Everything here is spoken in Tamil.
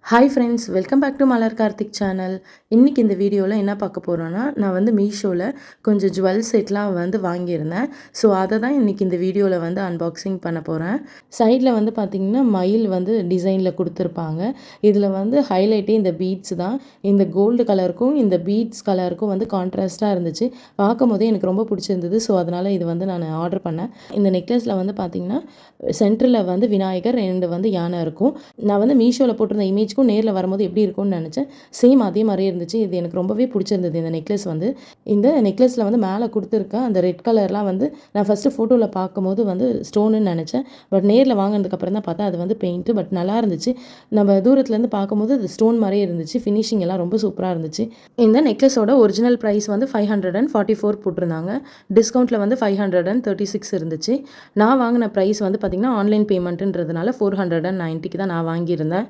Hi friends, welcome back to Malar Karthik channel. இன்றைக்கி இந்த வீடியோவில் என்ன பார்க்க போகிறோன்னா, நான் வந்து மீஷோவில் கொஞ்சம் ஜுவல் செட்லாம் வந்து வாங்கியிருந்தேன். ஸோ அதை தான் இன்றைக்கி இந்த வீடியோவில் வந்து அன்பாக்சிங் பண்ண போகிறேன். சைடில் வந்து பார்த்திங்கன்னா மயில் வந்து டிசைனில் கொடுத்துருப்பாங்க. இதில் வந்து ஹைலைட்டே இந்த பீட்ஸ் தான். இந்த கோல்டு கலருக்கும் இந்த பீட்ஸ் கலருக்கும் வந்து கான்ட்ராஸ்ட்டாக இருந்துச்சு. பார்க்கும் போதே எனக்கு ரொம்ப பிடிச்சிருந்தது. ஸோ அதனால் இது வந்து நான் ஆர்டர் பண்ணேன். இந்த நெக்லஸில் வந்து பார்த்திங்கன்னா சென்டரில் வந்து விநாயகர், 2 வந்து யானை இருக்கும். நான் வந்து மீஷோவில் போட்டிருந்த இமேஜ் நேரில் வரும்போது எப்படி இருக்கும்னு நினச்சேன். சேம் அதே மாதிரியே இருந்துச்சு. இது எனக்கு ரொம்பவே பிடிச்சிருந்தது. இந்த நெக்லஸ் வந்து இந்த நெக்லஸில் வந்து மேலே கொடுத்துருக்க அந்த ரெட் கலர்லாம் வந்து நான் ஃபஸ்ட்டு ஃபோட்டோவில் பார்க்கும்போது வந்து ஸ்டோனுன்னு நினச்சேன். பட் நேரில் வாங்கினதுக்கப்புறம் தான் பார்த்தா அது வந்து பெயிண்ட்டு. பட் நல்லா இருந்துச்சு. நம்ம தூரத்துலேருந்து பார்க்கும்போது அது ஸ்டோன் மாதிரியே இருந்துச்சு. ஃபினிஷிங் எல்லாம் ரொம்ப சூப்பராக இருந்துச்சு. இந்த நெக்லஸோட ஒரிஜினல் ப்ரைஸ் வந்து 544 போட்டிருந்தாங்க. டிஸ்கவுண்ட்டில் வந்து 536 இருந்துச்சு. நான் வாங்கின ப்ரைஸ் வந்து பார்த்திங்கன்னா ஆன்லைன் பேமெண்ட்டுன்றதுனால 490க்கு தான் நான் வாங்கியிருந்தேன்.